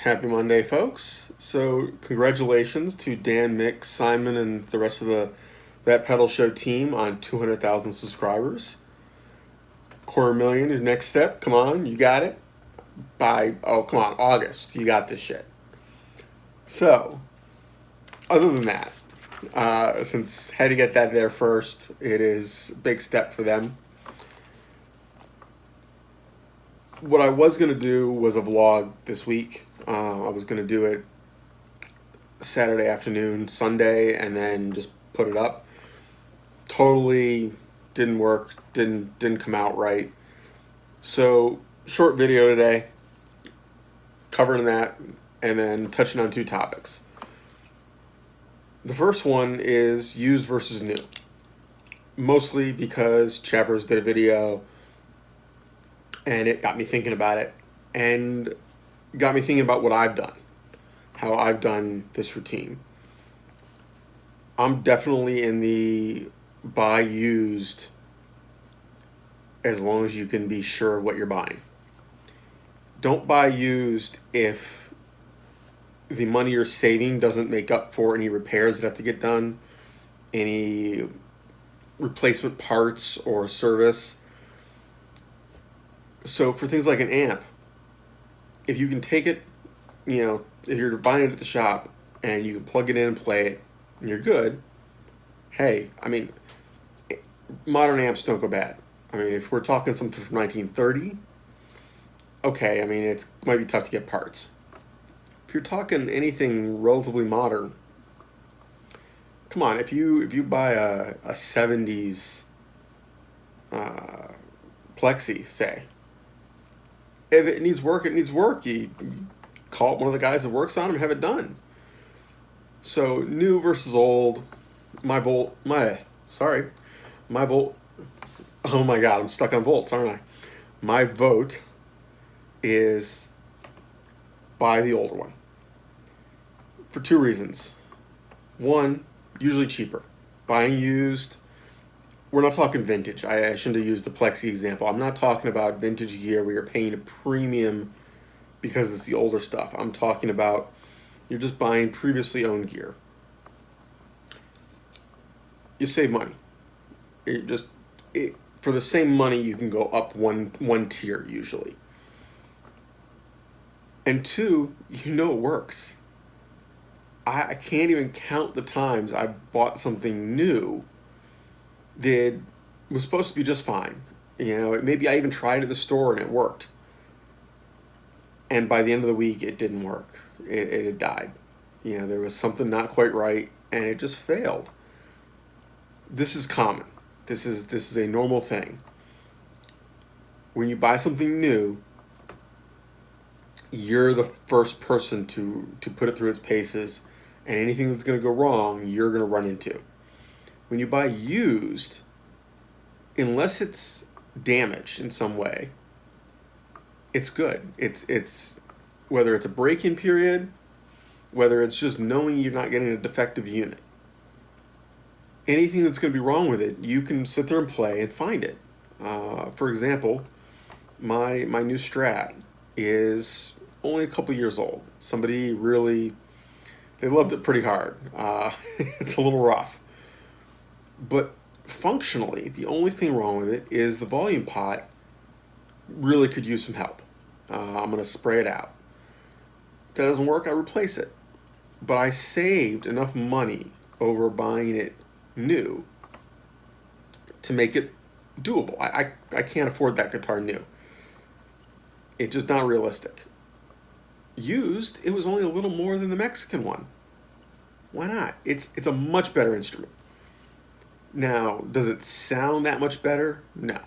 Happy Monday, folks. So, congratulations to Dan, Mick, Simon, and the rest of the That Pedal Show team on 200,000 subscribers. Quarter million is next step. Come on, you got it. Come on, August. You got this shit. So, other than that, since had to get that there first, it is a big step for them. What I was going to do was a vlog this week. I was going to do it Saturday afternoon, Sunday, and then just put it up. Totally didn't work. Didn't come out right. So short video today, covering that, and then touching on two topics. The first one is used versus new. Mostly because Chappers did a video, and it got me thinking about it, and got me thinking about what I've done, how I've done this routine. I'm definitely in the buy used as long as you can be sure of what you're buying. Don't buy used if the money you're saving doesn't make up for any repairs that have to get done, any replacement parts or service. So for things like an amp, if you can take it, if you're buying it at the shop and you can plug it in and play it and you're good, hey, modern amps don't go bad. If we're talking something from 1930, okay, it might be tough to get parts. If you're talking anything relatively modern, come on, if you buy a 70s Plexi, say, if it needs work, it needs work. You call up one of the guys that works on them and have it done. So new versus old, my volt. Oh my God, I'm stuck on volts, aren't I? My vote is buy the older one for two reasons. One, usually cheaper. Buying used, we're not talking vintage. I shouldn't have used the Plexi example. I'm not talking about vintage gear where you're paying a premium because it's the older stuff. I'm talking about you're just buying previously owned gear. You save money. For the same money, you can go up one tier usually. And two, it works. I can't even count the times I bought something new that was supposed to be just fine. Maybe I even tried it at the store and it worked. And by the end of the week, it didn't work. It had died. There was something not quite right, and it just failed. This is common. This is a normal thing. When you buy something new, you're the first person to put it through its paces, and anything that's going to go wrong, you're going to run into. When you buy used, unless it's damaged in some way, it's good. It's whether it's a break-in period, whether it's just knowing you're not getting a defective unit. Anything that's going to be wrong with it, you can sit there and play and find it. For example, my new Strat is only a couple years old. Somebody they loved it pretty hard. It's a little rough. But functionally, the only thing wrong with it is the volume pot really could use some help. I'm going to spray it out. If that doesn't work, I replace it. But I saved enough money over buying it new to make it doable. I can't afford that guitar new. It's just not realistic. Used, it was only a little more than the Mexican one. Why not? It's a much better instrument. Now, does it sound that much better? No.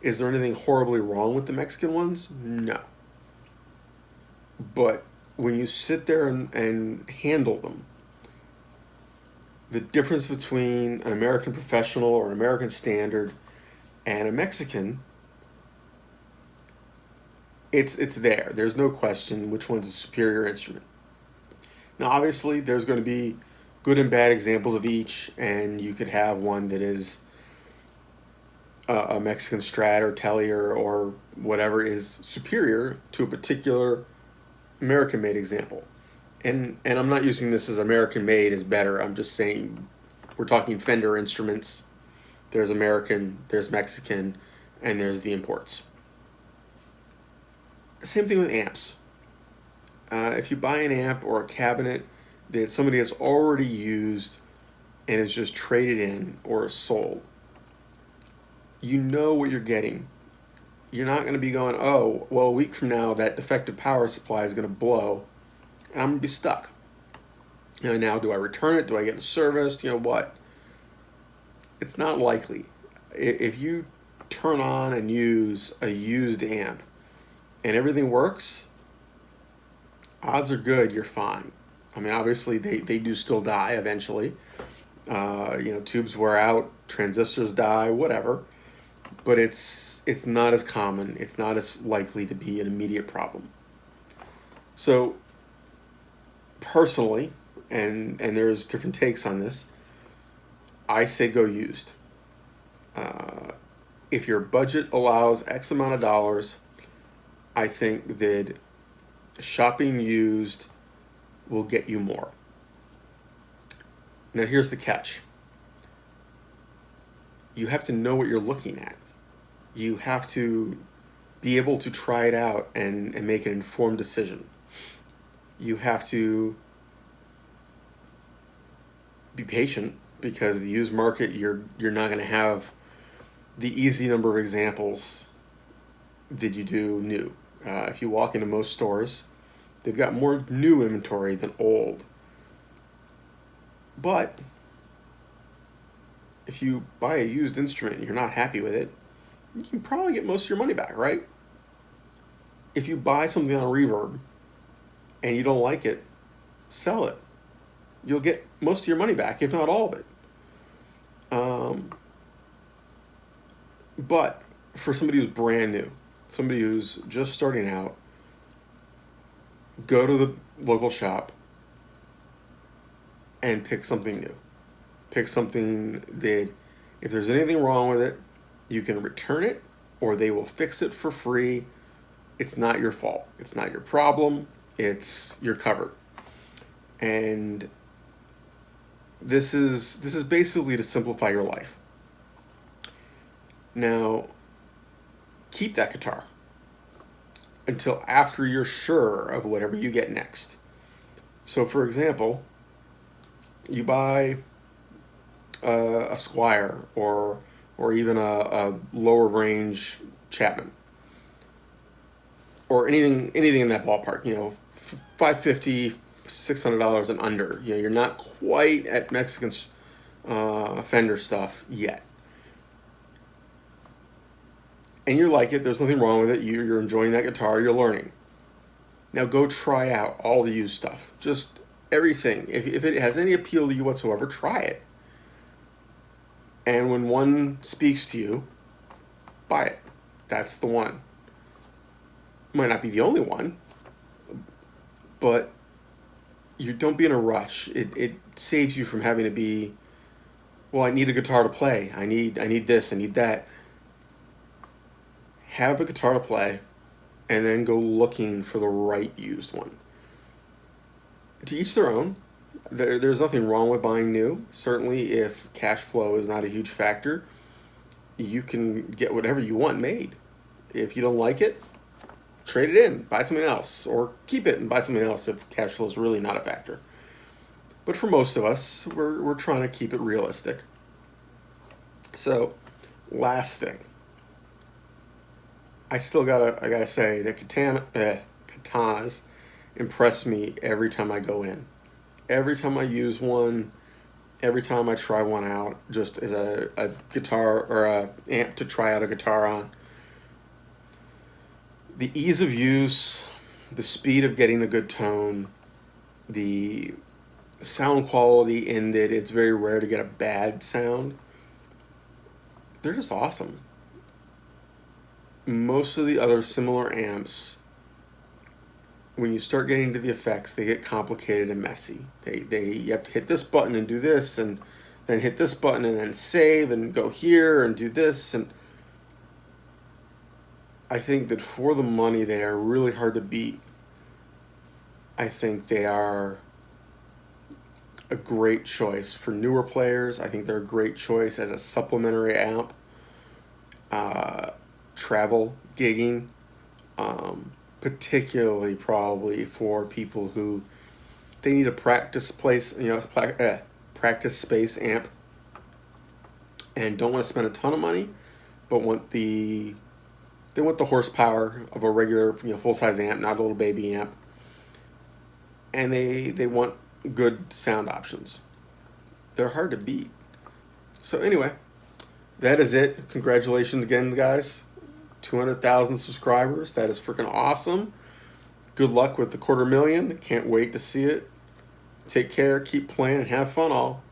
Is there anything horribly wrong with the Mexican ones? No. But when you sit there and handle them, the difference between an American Professional or an American Standard and a Mexican, it's there. There's no question which one's a superior instrument. Now, obviously, there's going to be good and bad examples of each, and you could have one that is a Mexican Strat or Tele or whatever is superior to a particular American made example. And I'm not using this as American made is better. I'm just saying we're talking Fender instruments. There's American, there's Mexican, and there's the imports. Same thing with amps. If you buy an amp or a cabinet that somebody has already used and is just traded in or sold, you know what you're getting. You're not going to be going, oh, well, a week from now, that defective power supply is going to blow, and I'm going to be stuck. Now, do I return it? Do I get it serviced? What? It's not likely. If you turn on and use a used amp and everything works, odds are good you're fine. I mean, obviously, they do still die eventually. Tubes wear out, transistors die, whatever. But it's not as common. It's not as likely to be an immediate problem. So, personally, and there's different takes on this, I say go used. If your budget allows X amount of dollars, I think that shopping used will get you more. Now, here's the catch. You have to know what you're looking at. You have to be able to try it out and make an informed decision. You have to be patient because the used market, you're not going to have the easy number of examples that you do new. If you walk into most stores, they've got more new inventory than old. But if you buy a used instrument and you're not happy with it, you can probably get most of your money back, right? If you buy something on Reverb and you don't like it, sell it. You'll get most of your money back, if not all of it. But for somebody who's brand new, somebody who's just starting out, go to the local shop and pick something new. Pick something that, if there's anything wrong with it, you can return it or they will fix it for free. It's not your fault. It's not your problem. You're covered. And this is basically to simplify your life. Now, keep that guitar until after you're sure of whatever you get next. So, for example, you buy a Squire or even a lower range Chapman or anything in that ballpark. $550, $600 and under. You're not quite at Mexican Fender stuff yet. And you like it, there's nothing wrong with it, you're enjoying that guitar, you're learning. Now go try out all the used stuff. Just everything. If it has any appeal to you whatsoever, try it. And when one speaks to you, buy it. That's the one. Might not be the only one, but you don't be in a rush. It saves you from having to be, well, I need a guitar to play. I need this, I need that. Have a guitar to play, and then go looking for the right used one. To each their own. There's nothing wrong with buying new. Certainly, if cash flow is not a huge factor, you can get whatever you want made. If you don't like it, trade it in, buy something else, or keep it and buy something else if cash flow is really not a factor. But for most of us, we're trying to keep it realistic. So, last thing. I gotta say that katanas impress me every time I go in. Every time I use one, every time I try one out, just as a guitar or a amp to try out a guitar on. The ease of use, the speed of getting a good tone, the sound quality in that it's very rare to get a bad sound, they're just awesome. Most of the other similar amps, when you start getting into the effects, they get complicated and messy. You have to hit this button and do this, and then hit this button and then save and go here and do this. And I think that for the money, they are really hard to beat. I think they are a great choice for newer players. I think they're a great choice as a supplementary amp, travel, gigging, particularly probably for people who they need a practice space amp and don't want to spend a ton of money, but they want the horsepower of a regular full size amp, not a little baby amp, and they want good sound options. They're hard to beat. So anyway, that is it. Congratulations again, guys. 200,000 subscribers. That is freaking awesome. Good luck with the 250,000. Can't wait to see it. Take care, keep playing, and have fun all.